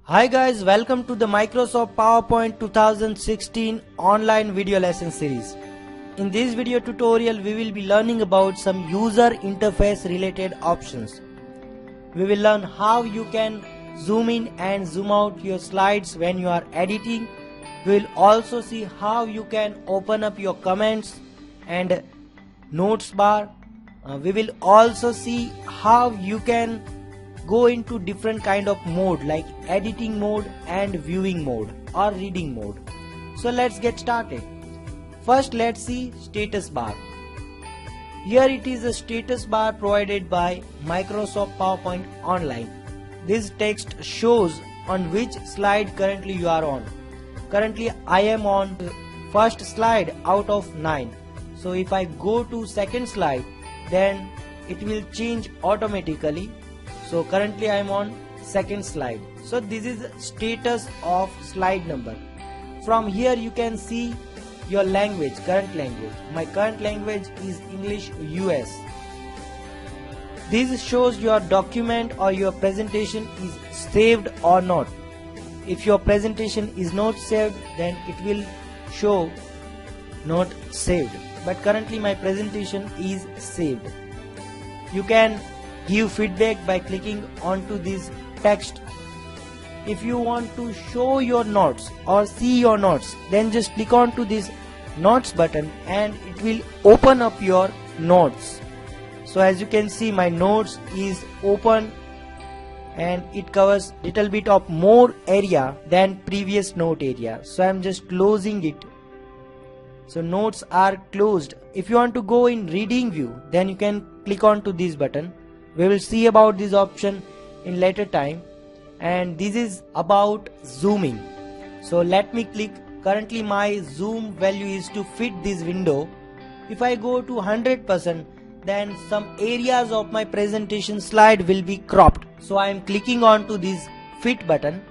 Hi guys, welcome to the Microsoft PowerPoint 2016 online video lesson series. In this video tutorial we will be learning about some user interface related options. We will learn how you can zoom in and zoom out your slides when you are editing. We will also see how you can open up your comments and notes bar. We will also see how you can go into different kind of mode like editing mode and viewing mode or reading mode. So let's get started. First let's see status bar. Here it is a status bar provided by Microsoft PowerPoint Online. This text shows on which slide currently you are on. Currently I am on the first slide out of 9. So if I go to second slide, then it will change automatically. So currently I am on second slide. So this is status of slide number. From here you can see your language, current language. My current language is English US. This shows your document or your presentation is saved or not. If your presentation is not saved, then it will show not saved. But currently my presentation is saved. You can give feedback by clicking onto this text. If you want to show your notes or see your notes, then just click onto this notes button and it will open up your notes. So as you can see, my notes is open and it covers little bit of more area than previous note area. So I am just closing it. So notes are closed. If you want to go in reading view, then you can click onto this button. We will see about this option in later time, and this is about zooming. So let me click. Currently my zoom value is to fit this window. If I go to 100%, then some areas of my presentation slide will be cropped. So I am clicking onto this fit button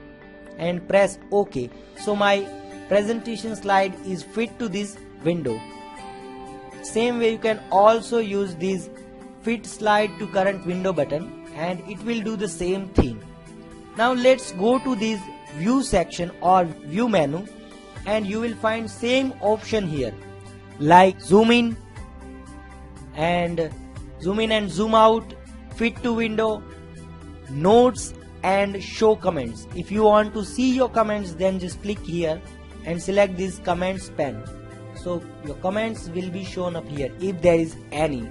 and press OK. So my presentation slide is fit to this window. Same way you can also use this fit slide to current window button and it will do the same thing. Now let's go to this view section or view menu and you will find same option here like zoom in and zoom out, fit to window, notes and show comments. If you want to see your comments, then just click here and select this comments pane. So your comments will be shown up here if there is any.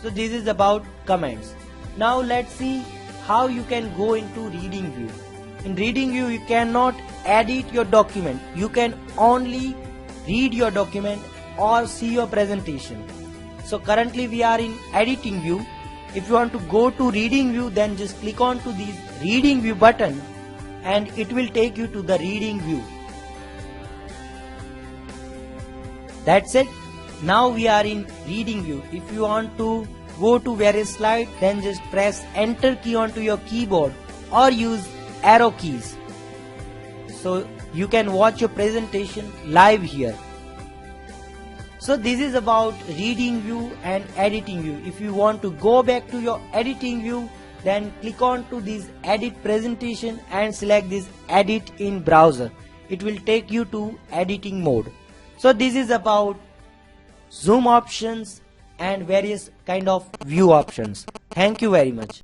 So this is about comments. Now let's see how you can go into reading view. In reading view you cannot edit your document. You can only read your document or see your presentation. So currently we are in editing view. If you want to go to reading view, then just click on to this reading view button and it will take you to the reading view. That's it. Now we are in reading view. If you want to go to various slide, then just press enter key onto your keyboard or use arrow keys. So you can watch your presentation live here. So this is about reading view and editing view. If you want to go back to your editing view, then click on to this edit presentation and select this edit in browser. It will take you to editing mode. So this is about zoom options and various kind of view options. Thank you very much.